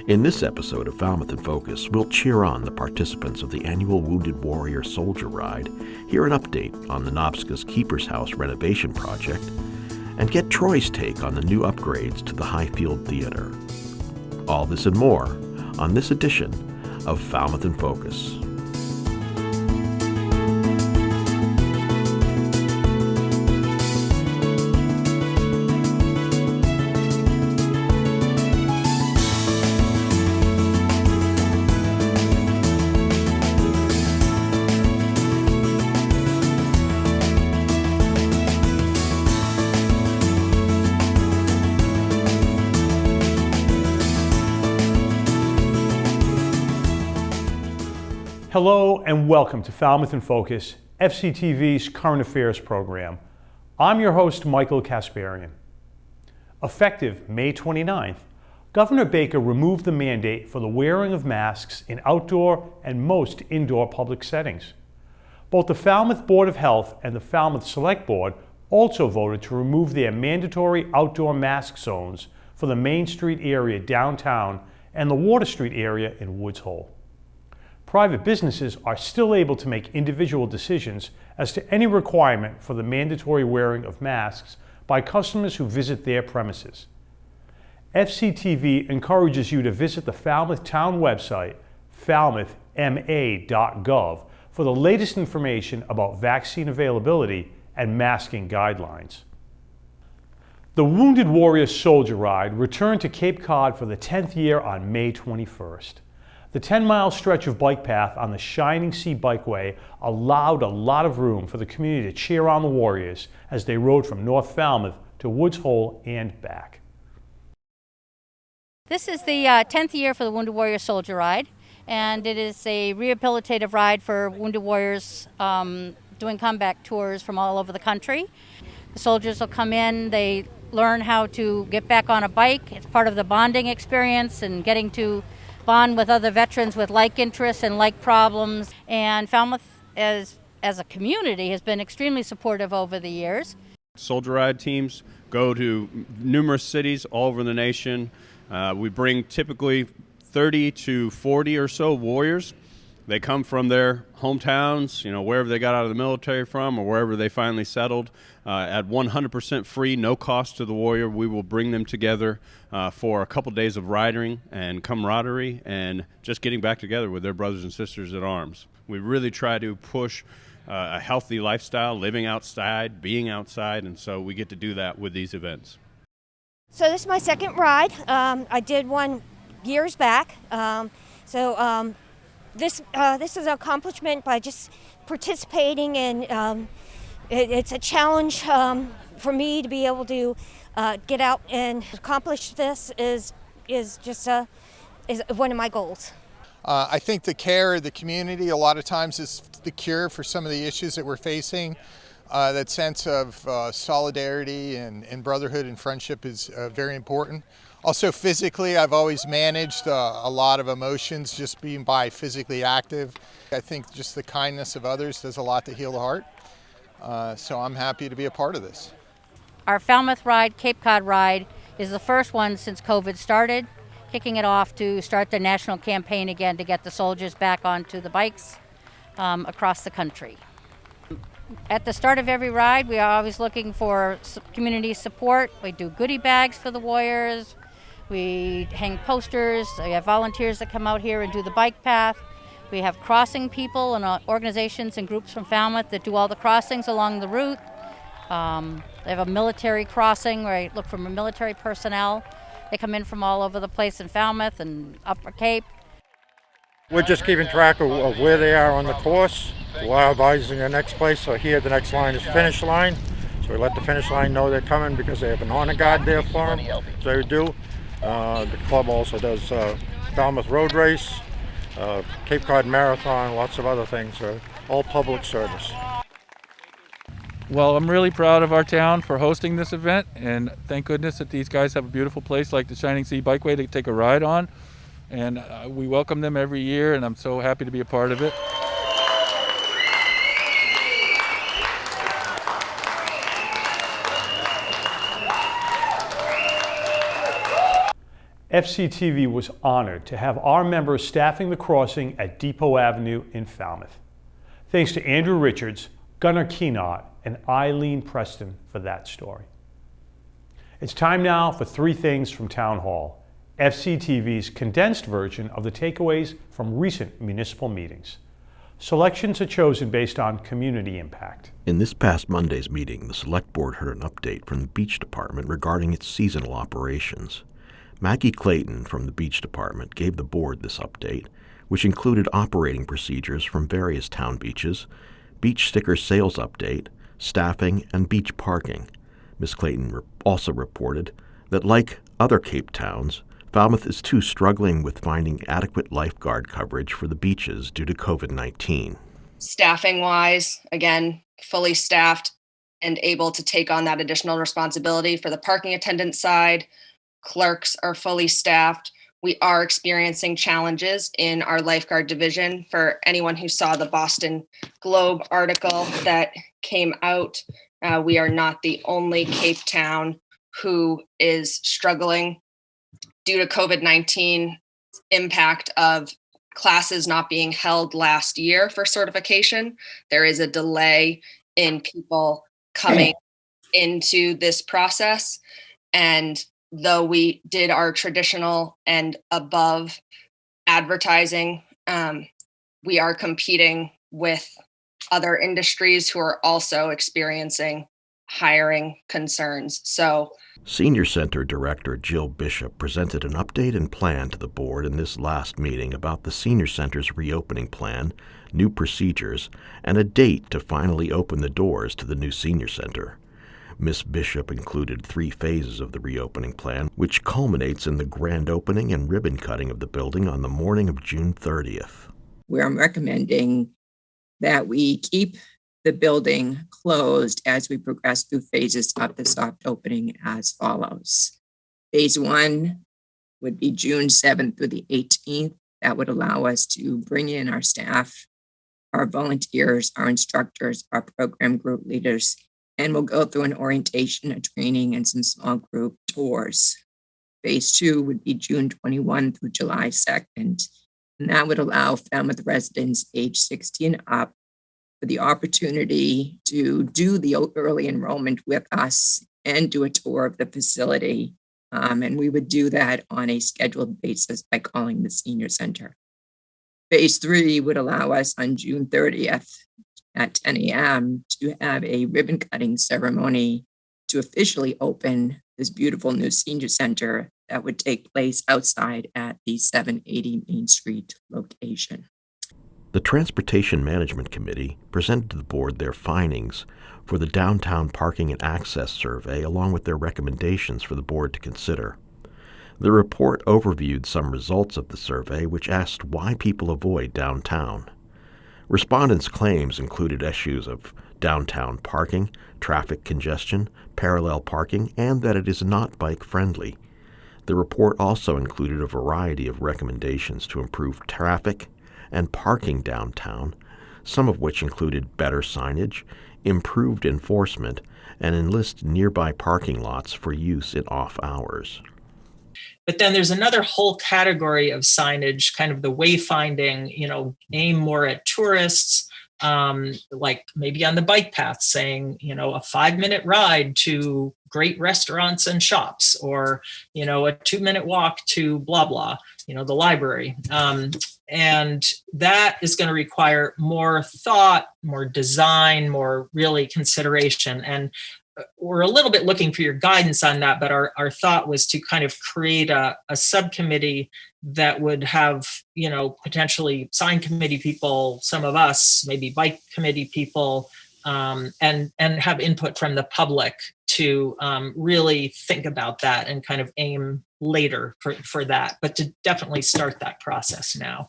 In this episode of Falmouth in Focus, we'll cheer on the participants of the annual Wounded Warrior Soldier Ride, hear an update on the Nobska's Keeper's House renovation project, and get Troy's take on the new upgrades to the Highfield Theatre. All this and more on this edition of Falmouth in Focus. Hello and welcome to Falmouth in Focus, FCTV's current affairs program. I'm your host, Michael KASPARIAN. Effective May 29th, Governor Baker removed the mandate for the wearing of masks in outdoor and most indoor public settings. Both the Falmouth Board of Health and the Falmouth Select Board also voted to remove their mandatory outdoor mask zones for the Main Street area downtown and the Water Street area in Woods Hole. Private businesses are still able to make individual decisions as to any requirement for the mandatory wearing of masks by customers who visit their premises. FCTV encourages you to visit the Falmouth Town website, falmouthma.gov, for the latest information about vaccine availability and masking guidelines. The Wounded Warrior Soldier Ride returned to Cape Cod for the 10th year on May 21st. The 10-mile stretch of bike path on the Shining Sea Bikeway allowed a lot of room for the community to cheer on the Warriors as they rode from North Falmouth to Woods Hole and back. This is the 10th year for the Wounded Warrior Soldier Ride, and it is a rehabilitative ride for Wounded Warriors doing comeback tours from all over the country. The soldiers will come in, they learn how to get back on a bike. It's part of the bonding experience and getting to bond with other veterans with like interests and like problems. And Falmouth, as a community, has been extremely supportive over the years. Soldier Ride teams go to numerous cities all over the nation. We bring typically 30 to 40 or so warriors. They come from their hometowns, wherever they got out of the military from or wherever they finally settled. At 100% free, no cost to the warrior, we will bring them together for a couple days of riding and camaraderie and just getting back together with their brothers and sisters at arms. We really try to push a healthy lifestyle, living outside, being outside, and so we get to do that with these events. So this is my second ride. I did one years back. This is an accomplishment by just participating, and it's a challenge for me to be able to get out and accomplish this is one of my goals. I think the care of the community a lot of times is the cure for some of the issues that we're facing. That sense of solidarity and brotherhood and friendship is very important. Also physically, I've always managed a lot of emotions just being by physically active. I think just the kindness of others does a lot to heal the heart. So I'm happy to be a part of this. Our Falmouth Ride, Cape Cod Ride, is the first one since COVID started, kicking it off to start the national campaign again to get the soldiers back onto the bikes across the country. At the start of every ride, we are always looking for community support. We do goodie bags for the warriors. We hang posters. We have volunteers that come out here and do the bike path. We have crossing people and organizations and groups from Falmouth that do all the crossings along the route. They have a military crossing where I look for military personnel. They come in from all over the place in Falmouth and Upper Cape. We're just keeping track of where they are on the course while advising the next place. So here the next line is finish line. So we let the finish line know they're coming because they have an honor guard there for them. So we do. The club also does Falmouth Road Race, Cape Cod Marathon, lots of other things, all public service. Well, I'm really proud of our town for hosting this event, and thank goodness that these guys have a beautiful place like the Shining Sea Bikeway to take a ride on. And we welcome them every year, and I'm so happy to be a part of it. FCTV was honored to have our members staffing the crossing at Depot Avenue in Falmouth. Thanks to Andrew Richards, Gunnar Keenot, and Eileen Preston for that story. It's time now for 3 Things from Town Hall, FCTV's condensed version of the takeaways from recent municipal meetings. Selections are chosen based on community impact. In this past Monday's meeting, the Select Board heard an update from the Beach Department regarding its seasonal operations. Maggie Clayton from the Beach Department gave the board this update, which included operating procedures from various town beaches, beach sticker sales update, staffing, and beach parking. Ms. Clayton also reported that, like other Cape towns, Falmouth is too struggling with finding adequate lifeguard coverage for the beaches due to COVID-19. Staffing-wise, again, fully staffed and able to take on that additional responsibility for the parking attendant side. Clerks are fully staffed. We are experiencing challenges in our lifeguard division. For anyone who saw the Boston Globe article that came out, we are not the only Cape town who is struggling due to COVID-19 impact of classes not being held last year for certification. There is a delay in people coming into this process. And though we did our traditional and above advertising, we are competing with other industries who are also experiencing hiring concerns. So, Senior Center Director Jill Bishop presented an update and plan to the board in this last meeting about the Senior Center's reopening plan, new procedures, and a date to finally open the doors to the new Senior Center. Ms. Bishop included 3 phases of the reopening plan, which culminates in the grand opening and ribbon cutting of the building on the morning of June 30th. We're recommending that we keep the building closed as we progress through phases of the soft opening as follows. Phase 1 would be June 7th through the 18th. That would allow us to bring in our staff, our volunteers, our instructors, our program group leaders, and we'll go through an orientation, a training, and some small group tours. Phase 2 would be June 21 through July 2nd, and that would allow Falmouth residents age 60 and up for the opportunity to do the early enrollment with us and do a tour of the facility. And we would do that on a scheduled basis by calling the Senior Center. Phase 3 would allow us on June 30th at 10 a.m. to have a ribbon cutting ceremony to officially open this beautiful new Senior Center that would take place outside at the 780 Main Street location. The Transportation Management Committee presented to the board their findings for the Downtown Parking and Access Survey, along with their recommendations for the board to consider. The report overviewed some results of the survey, which asked why people avoid downtown. Respondents' claims included issues of downtown parking, traffic congestion, parallel parking, and that it is not bike-friendly. The report also included a variety of recommendations to improve traffic and parking downtown, some of which included better signage, improved enforcement, and enlist nearby parking lots for use in off hours. But then there's another whole category of signage, kind of the wayfinding, aim more at tourists, like maybe on the bike path saying, a 5-minute ride to great restaurants and shops, or, a 2-minute walk to blah, blah, the library. And that is going to require more thought, more design, more really consideration. And we're a little bit looking for your guidance on that, but our thought was to kind of create a subcommittee that would have, potentially sign committee people, some of us, maybe bike committee people, and have input from the public to really think about that and kind of aim later for that, but to definitely start that process now.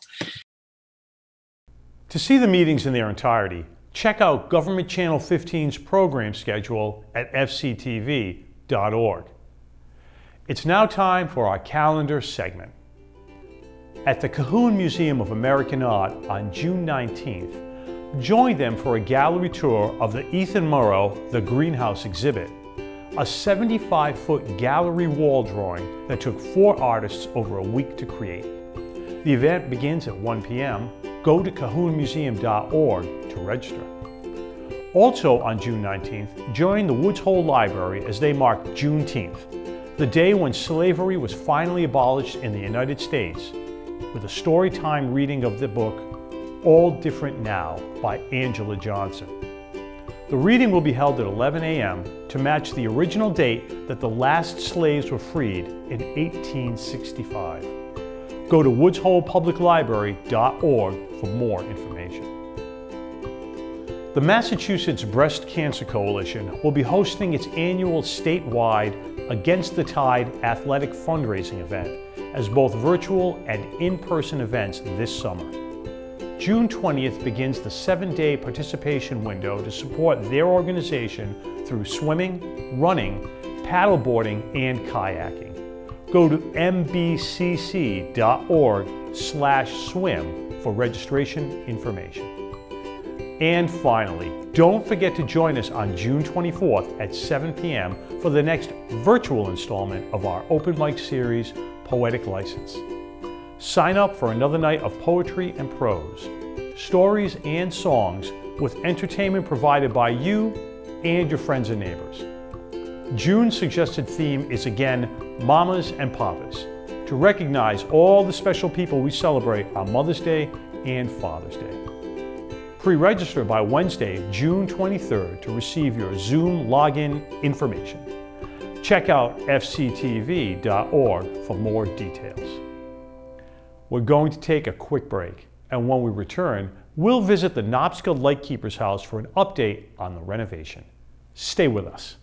To see the meetings in their entirety, check out Government Channel 15's program schedule at fctv.org. It's now time for our calendar segment. At the Cahoon Museum of American Art on June 19th, join them for a gallery tour of the Ethan Murrow The Greenhouse exhibit, a 75-foot gallery wall drawing that took 4 artists over a week to create. The event begins at 1 p.m. Go to cahoonmuseum.org to register. Also on June 19th, join the Woods Hole Library as they mark Juneteenth, the day when slavery was finally abolished in the United States, with a storytime reading of the book All Different Now by Angela Johnson. The reading will be held at 11 a.m. to match the original date that the last slaves were freed in 1865. Go to woodsholepubliclibrary.org for more information. The Massachusetts Breast Cancer Coalition will be hosting its annual statewide Against the Tide athletic fundraising event as both virtual and in-person events this summer. June 20th begins the 7-day participation window to support their organization through swimming, running, paddleboarding, and kayaking. Go to mbcc.org/swim for registration information. And finally, don't forget to join us on June 24th at 7 p.m. for the next virtual installment of our open mic series, Poetic License. Sign up for another night of poetry and prose, stories and songs with entertainment provided by you and your friends and neighbors. June's suggested theme is again Mamas and Papas, to recognize all the special people we celebrate on Mother's Day and Father's Day. Pre-register by Wednesday, June 23rd to receive your Zoom login information. Check out fctv.org for more details. We're going to take a quick break, and when we return, we'll visit the Nobska Light Keeper's house for an update on the renovation. Stay with us.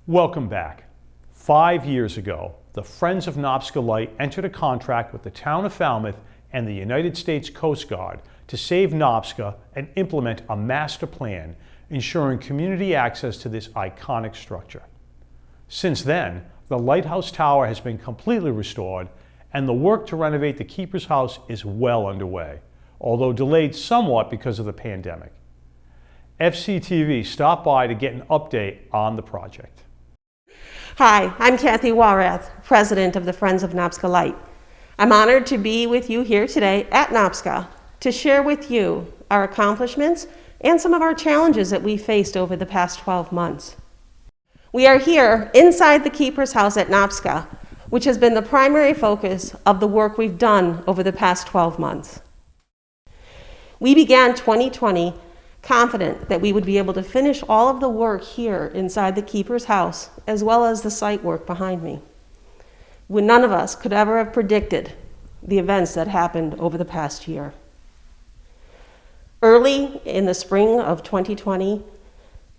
Welcome back. 5 years ago, the Friends of Nobska Light entered a contract with the town of Falmouth and the United States Coast Guard to save Nobska and implement a master plan ensuring community access to this iconic structure. Since then, the lighthouse tower has been completely restored and the work to renovate the keeper's house is well underway, although delayed somewhat because of the pandemic. FCTV stopped by to get an update on the project. Hi, I'm Kathy Walrath, President of the Friends of Nobska Light. I'm honored to be with you here today at Nobska to share with you our accomplishments and some of our challenges that we faced over the past 12 months. We are here inside the Keeper's House at Nobska, which has been the primary focus of the work we've done over the past 12 months. We began 2020 confident that we would be able to finish all of the work here inside the Keeper's House, as well as the site work behind me. When none of us could ever have predicted the events that happened over the past year. Early in the spring of 2020,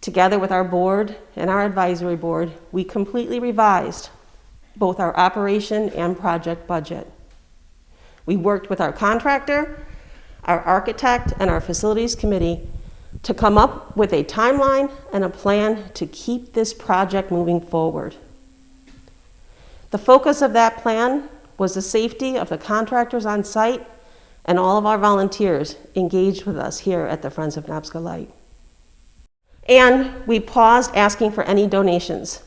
together with our board and our advisory board, we completely revised both our operation and project budget. We worked with our contractor, our architect, and our facilities committee to come up with a timeline and a plan to keep this project moving forward. The focus of that plan was the safety of the contractors on site and all of our volunteers engaged with us here at the Friends of Nobska Light. And we paused asking for any donations,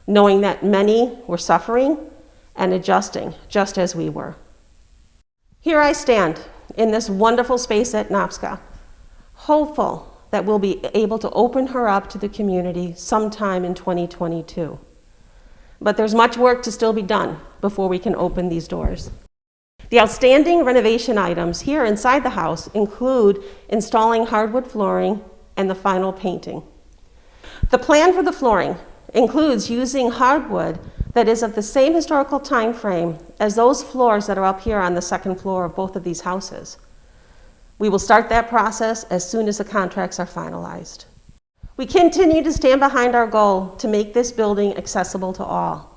knowing that many were suffering and adjusting just as we were. Here I stand in this wonderful space at Nobska, hopeful that we'll be able to open her up to the community sometime in 2022. But there's much work to still be done before we can open these doors. The outstanding renovation items here inside the house include installing hardwood flooring and the final painting. The plan for the flooring includes using hardwood that is of the same historical time frame as those floors that are up here on the second floor of both of these houses. We will start that process as soon as the contracts are finalized. We continue to stand behind our goal to make this building accessible to all.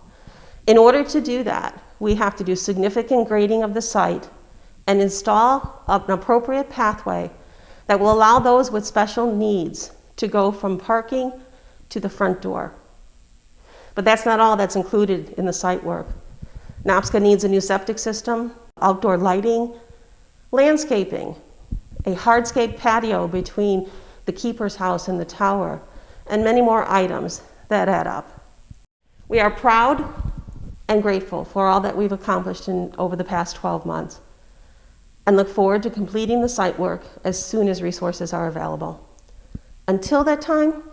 In order to do that, we have to do significant grading of the site and install an appropriate pathway that will allow those with special needs to go from parking to the front door. But that's not all that's included in the site work. Nobska needs a new septic system, outdoor lighting, landscaping, a hardscape patio between the keeper's house and the tower, and many more items that add up. We are proud and grateful for all that we've accomplished over the past 12 months and look forward to completing the site work as soon as resources are available. Until that time,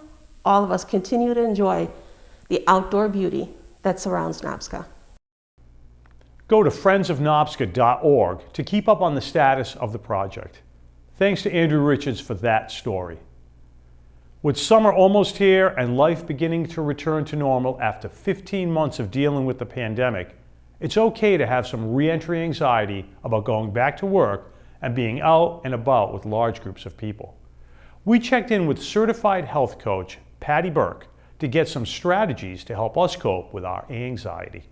all of us continue to enjoy the outdoor beauty that surrounds Nobska. Go to friendsofnobska.org to keep up on the status of the project. Thanks to Andrew Richards for that story. With summer almost here and life beginning to return to normal after 15 months of dealing with the pandemic, it's okay to have some re-entry anxiety about going back to work and being out and about with large groups of people. We checked in with certified health coach Patty Burke to get some strategies to help us cope with our anxiety.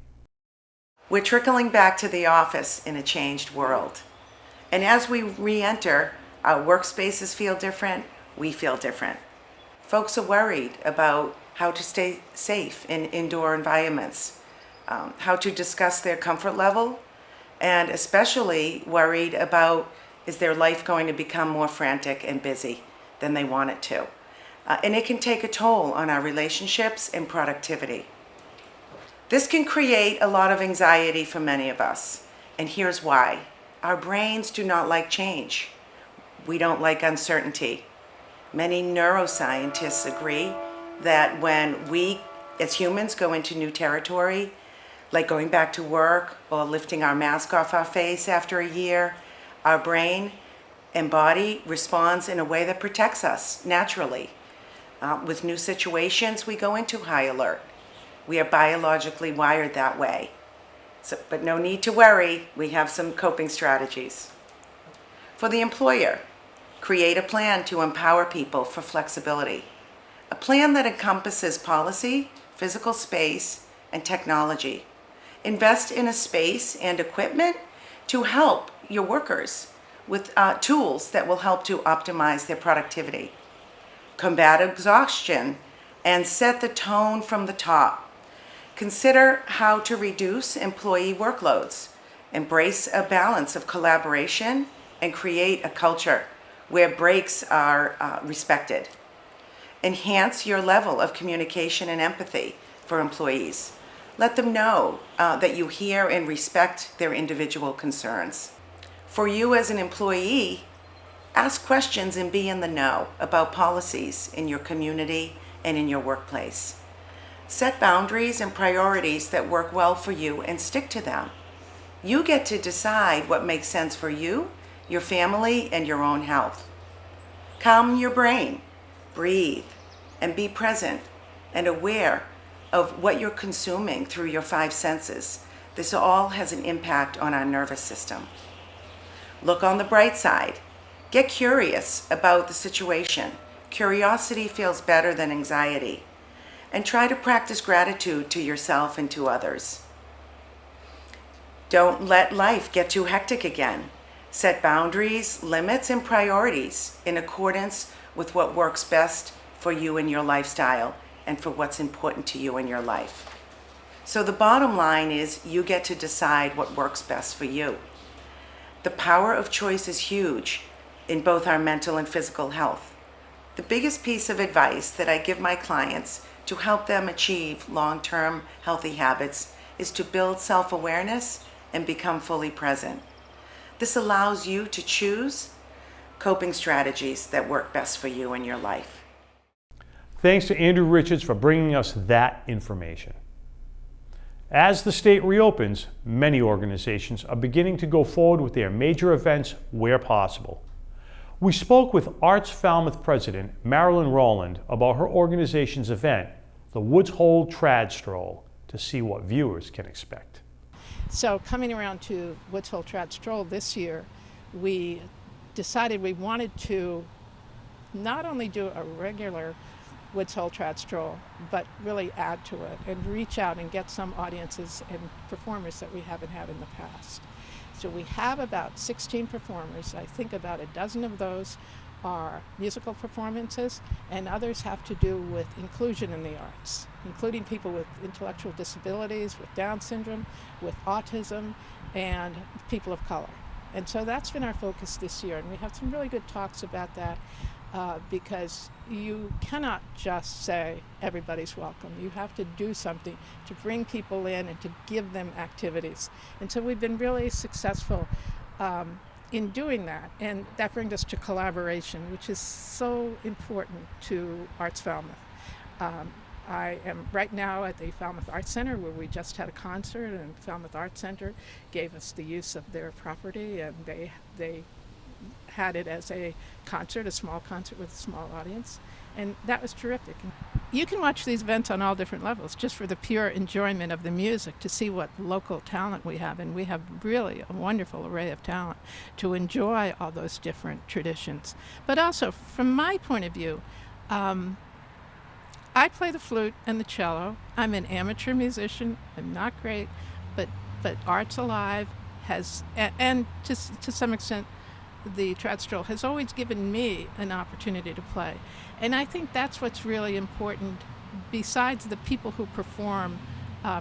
We're trickling back to the office in a changed world. And as we re-enter, our workspaces feel different, we feel different. Folks are worried about how to stay safe in indoor environments, how to discuss their comfort level, and especially worried about, is their life going to become more frantic and busy than they want it to? And it can take a toll on our relationships and productivity. This can create a lot of anxiety for many of us, and here's why. Our brains do not like change. We don't like uncertainty. Many neuroscientists agree that when we, as humans, go into new territory, like going back to work or lifting our mask off our face after a year, our brain and body responds in a way that protects us naturally. With new situations, we go into high alert. We are biologically wired that way. But no need to worry, we have some coping strategies. For the employer, create a plan to empower people for flexibility. A plan that encompasses policy, physical space, and technology. Invest in a space and equipment to help your workers with tools that will help to optimize their productivity. Combat exhaustion and set the tone from the top. Consider how to reduce employee workloads. Embrace a balance of collaboration and create a culture where breaks are respected. Enhance your level of communication and empathy for employees. Let them know that you hear and respect their individual concerns. For you as an employee, ask questions and be in the know about policies in your community and in your workplace. Set boundaries and priorities that work well for you and stick to them. You get to decide what makes sense for you, your family, and your own health. Calm your brain, breathe, and be present and aware of what you're consuming through your 5 senses. This all has an impact on our nervous system. Look on the bright side. Get curious about the situation. Curiosity feels better than anxiety. And try to practice gratitude to yourself and to others. Don't let life get too hectic again. Set boundaries, limits, and priorities in accordance with what works best for you and your lifestyle and for what's important to you in your life. So the bottom line is you get to decide what works best for you. The power of choice is huge in both our mental and physical health. The biggest piece of advice that I give my clients to help them achieve long-term healthy habits is to build self-awareness and become fully present. This allows you to choose coping strategies that work best for you in your life. Thanks to Andrew Richards for bringing us that information. As the state reopens, many organizations are beginning to go forward with their major events where possible. We spoke with ArtsFalmouth President Marilyn Rowland about her organization's event, the Woods Hole Trad Stroll, to see what viewers can expect. So coming around to Woods Hole Trad Stroll this year, we decided we wanted to not only do a regular Woods Hole Trad Stroll, but really add to it and reach out and get some audiences and performers that we haven't had in the past. So we have about 16 performers. I think about a dozen of those are musical performances, and others have to do with inclusion in the arts, including people with intellectual disabilities, with Down syndrome, with autism, and people of color. And so that's been our focus this year, and we have some really good talks about that because you cannot just say everybody's welcome. You have to do something to bring people in and to give them activities. And so we've been really successful in doing that, and that brings us to collaboration, which is so important to Arts Falmouth. I am right now at the Falmouth Arts Center, where we just had a concert, and Falmouth Arts Center gave us the use of their property, and they had it as a concert, a small concert with a small audience, and that was terrific. You can watch these events on all different levels, just for the pure enjoyment of the music, to see what local talent we have, and we have really a wonderful array of talent to enjoy all those different traditions. But also, from my point of view, I play the flute and the cello. I'm an amateur musician. I'm not great, but Arts Alive has, and to some extent, the Trad Stroll has always given me an opportunity to play. And I think that's what's really important. Besides the people who perform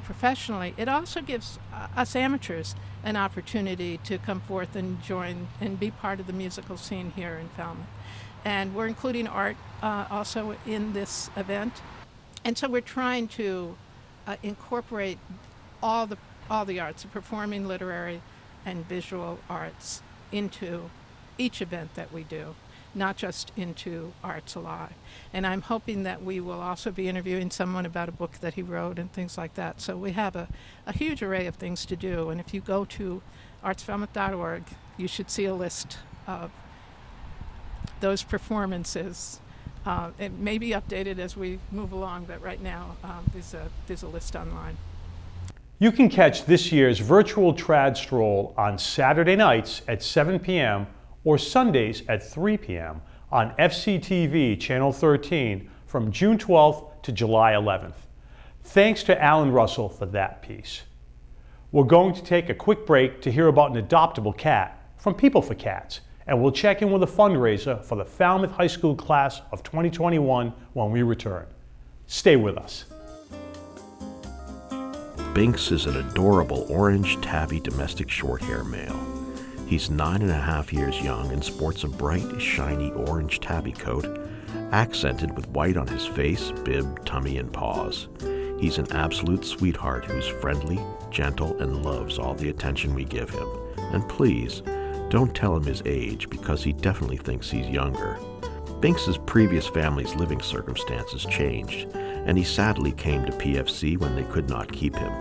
professionally, it also gives us amateurs an opportunity to come forth and join and be part of the musical scene here in Falmouth. And we're including art also in this event. And so we're trying to incorporate all the arts, the performing, literary, and visual arts, into each event that we do, not just into Arts Alive. And I'm hoping that we will also be interviewing someone about a book that he wrote and things like that. So we have a huge array of things to do. And if you go to artsfalmouth.org, you should see a list of those performances. It may be updated as we move along, but right now there's a list online. You can catch this year's virtual Trad Stroll on Saturday nights at 7 p.m. or Sundays at 3 p.m. on FCTV Channel 13 from June 12th to July 11th. Thanks to Alan Russell for that piece. We're going to take a quick break to hear about an adoptable cat from People for Cats, and we'll check in with a fundraiser for the Falmouth High School class of 2021 when we return. Stay with us. Binks is an adorable orange tabby domestic short-hair male. He's 9.5 years young and sports a bright, shiny orange tabby coat, accented with white on his face, bib, tummy, and paws. He's an absolute sweetheart who's friendly, gentle, and loves all the attention we give him. And please, don't tell him his age, because he definitely thinks he's younger. Binks's previous family's living circumstances changed, and he sadly came to PFC when they could not keep him.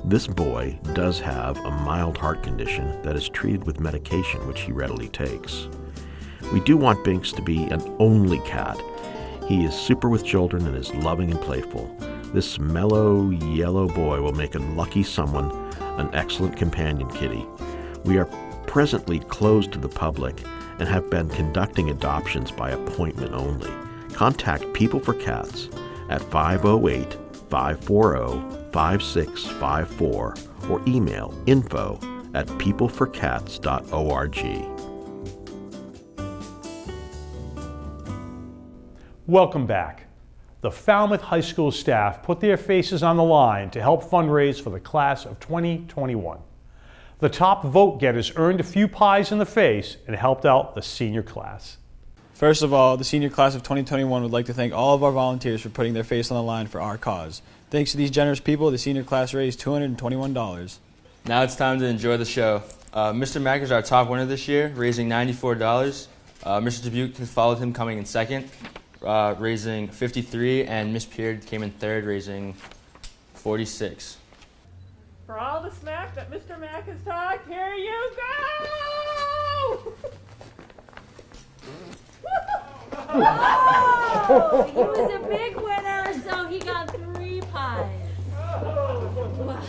This boy does have a mild heart condition that is treated with medication which he readily takes. We do want Binks to be an only cat. He is super with children and is loving and playful. This mellow, yellow boy will make a lucky someone an excellent companion kitty. We are presently closed to the public and have been conducting adoptions by appointment only. Contact People for Cats at 508-540-5654 or email info@peopleforcats.org. Welcome back. The Falmouth High School staff put their faces on the line to help fundraise for the class of 2021. The top vote getters earned a few pies in the face and helped out the senior class. First of all, the senior class of 2021 would like to thank all of our volunteers for putting their face on the line for our cause. Thanks to these generous people, the senior class raised $221. Now it's time to enjoy the show. Mr. Mack is our top winner this year, raising $94. Mr. Dubuque has followed him, coming in second, raising $53, and Miss Peard came in third, raising $46. For all the smack that Mr. Mack has talked, here you go! Oh, he was a big winner, so he got 3 pies. Wow.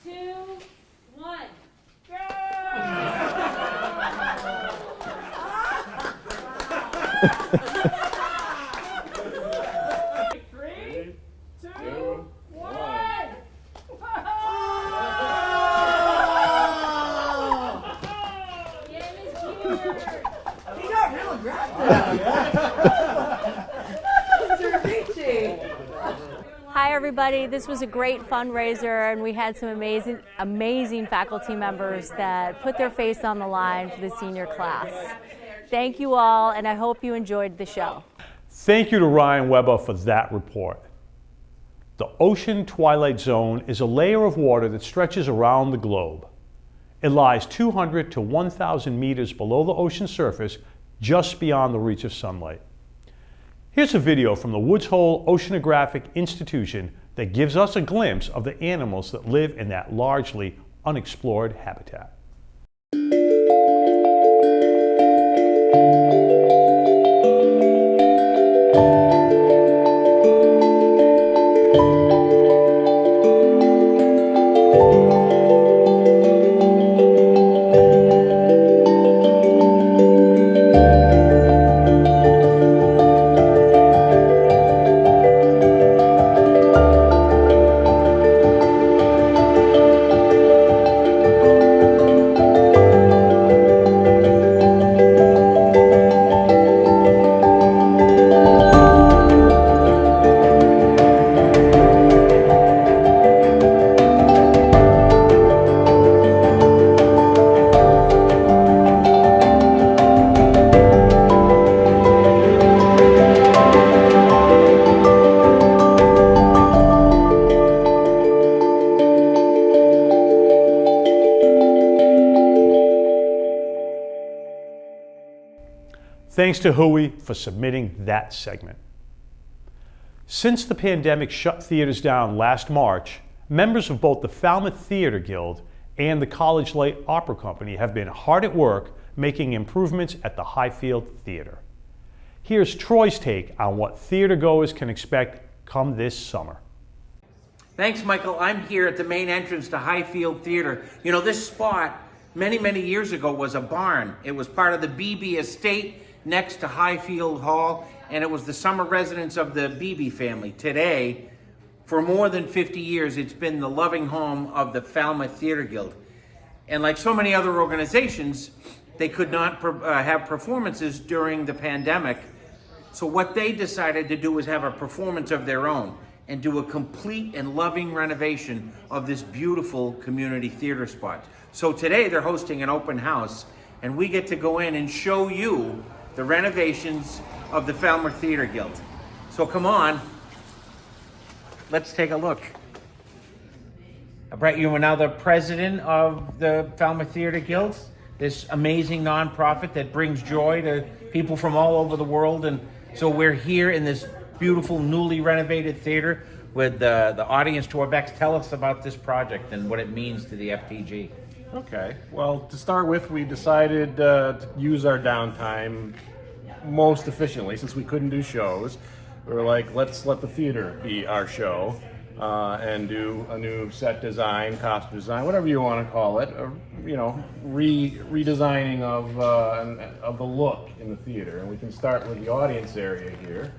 2, 1, go! 3, 2, 1. Hi everybody, this was a great fundraiser and we had some amazing faculty members that put their face on the line for the senior class. Thank you all, and I hope you enjoyed the show. Thank you to Ryan Weber for that report. The Ocean Twilight Zone is a layer of water that stretches around the globe. It lies 200 to 1,000 meters below the ocean surface, just beyond the reach of sunlight. Here's a video from the Woods Hole Oceanographic Institution that gives us a glimpse of the animals that live in that largely unexplored habitat. Thanks to WHOI for submitting that segment. Since the pandemic shut theaters down last March, members of both the Falmouth Theatre Guild and the College Light Opera Company have been hard at work making improvements at the Highfield Theatre. Here's Troy's take on what theater goers can expect come this summer. Thanks, Michael. I'm here at the main entrance to Highfield Theatre. You know, this spot many years ago was a barn. It was part of the Beebe estate next to Highfield Hall, and it was the summer residence of the Beebe family. Today, for more than 50 years, it's been the loving home of the Falmouth Theatre Guild. And like so many other organizations, they could not have performances during the pandemic. So what they decided to do was have a performance of their own and do a complete and loving renovation of this beautiful community theater spot. So today they're hosting an open house, and we get to go in and show you the renovations of the Falmouth Theatre Guild. So come on, let's take a look. Brett, you are now the president of the Falmouth Theatre Guild, this amazing nonprofit that brings joy to people from all over the world. And so we're here in this beautiful, newly renovated theater with the audience to our backs. Tell us about this project and what it means to the FTG. Okay, well, to start with, we decided to use our downtime most efficiently since we couldn't do shows. We were like, let's let the theater be our show and do a new set design, costume design, whatever you want to call it, you know, redesigning of the look in the theater. And we can start with the audience area here.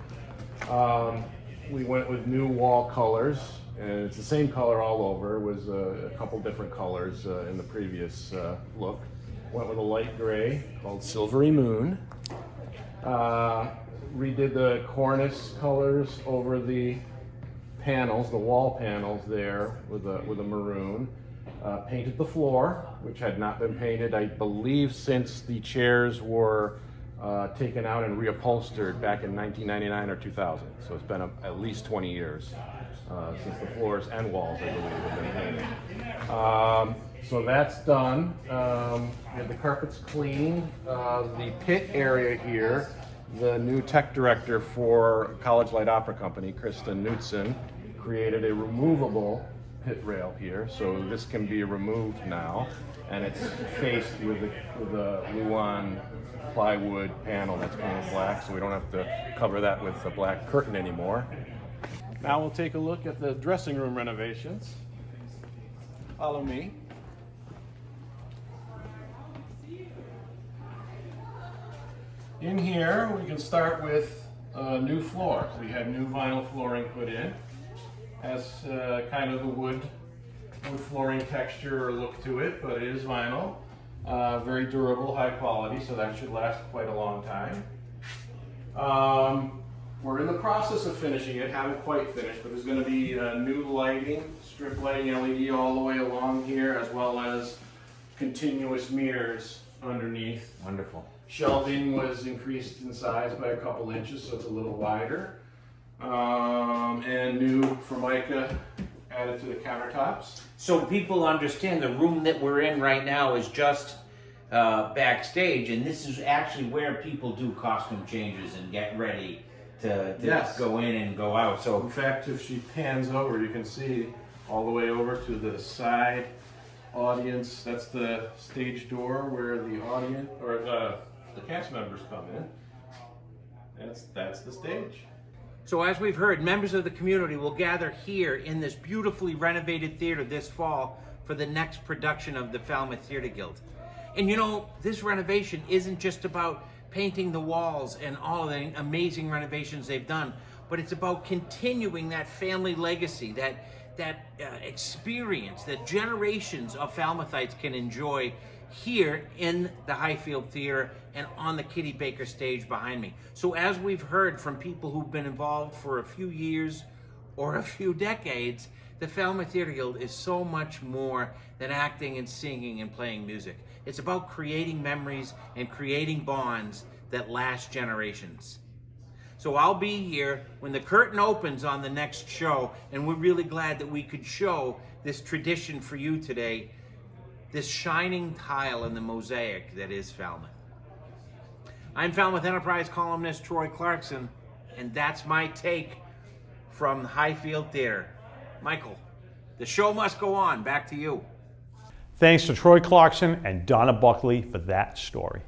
We went with new wall colors. And it's the same color all over. It was a couple different colors in the previous look. Went with a light gray called Silvery Moon. Redid the cornice colors over the panels, the wall panels there with a maroon. Painted the floor, which had not been painted, I believe, since the chairs were taken out and reupholstered back in 1999 or 2000. So it's been at least 20 years. Since the floors and walls, I believe, have been painted. So that's done. We have the carpets cleaned. The pit area here, the new tech director for College Light Opera Company, Kristen Knutson, created a removable pit rail here. So this can be removed now, and it's faced with a Luan plywood panel that's painted black, so we don't have to cover that with a black curtain anymore. Now we'll take a look at the dressing room renovations. Follow me. In here, we can start with a new floor. We had new vinyl flooring put in. Has kind of the wood flooring texture or look to it, but it is vinyl. Very durable, high quality, so that should last quite a long time. We're in the process of finishing it, haven't quite finished, but there's going to be new lighting, strip lighting LED all the way along here, as well as continuous mirrors underneath. Wonderful. Shelving was increased in size by a couple inches, so it's a little wider. And new Formica added to the countertops. So people understand the room that we're in right now is just backstage, and this is actually where people do costume changes and get ready to Yes. go in and go out. So in fact, if she pans over, you can see all the way over to the side audience. That's the stage door where the audience or the cast members come in. That's the stage. So as we've heard, members of the community will gather here in this beautifully renovated theater this fall for the next production of the Falmouth Theatre Guild. And you know, this renovation isn't just about painting the walls and all of the amazing renovations they've done, but it's about continuing that family legacy, that experience that generations of Falmouthites can enjoy here in the Highfield Theatre and on the Kitty Baker stage behind me. So as we've heard from people who've been involved for a few years or a few decades, the Falmouth Theatre Guild is so much more than acting and singing and playing music. It's about creating memories and creating bonds that last generations. So I'll be here when the curtain opens on the next show, and we're really glad that we could show this tradition for you today, this shining tile in the mosaic that is Falmouth. I'm Falmouth Enterprise columnist Troy Clarkson, and that's my take from the Highfield Theatre. Michael, the show must go on. Back to you. Thanks to Troy Clarkson and Donna Buckley for that story.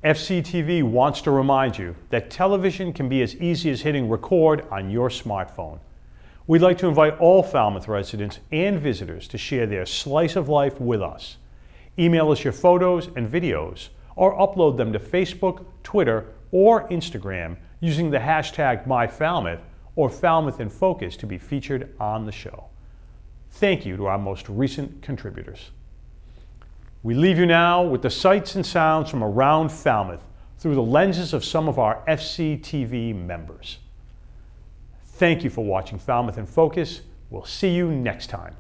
FCTV wants to remind you that television can be as easy as hitting record on your smartphone. We'd like to invite all Falmouth residents and visitors to share their slice of life with us. Email us your photos and videos or upload them to Facebook, Twitter, or Instagram using the hashtag MyFalmouth or Falmouth in Focus to be featured on the show. Thank you to our most recent contributors. We leave you now with the sights and sounds from around Falmouth through the lenses of some of our FCTV members. Thank you for watching Falmouth in Focus. We'll see you next time.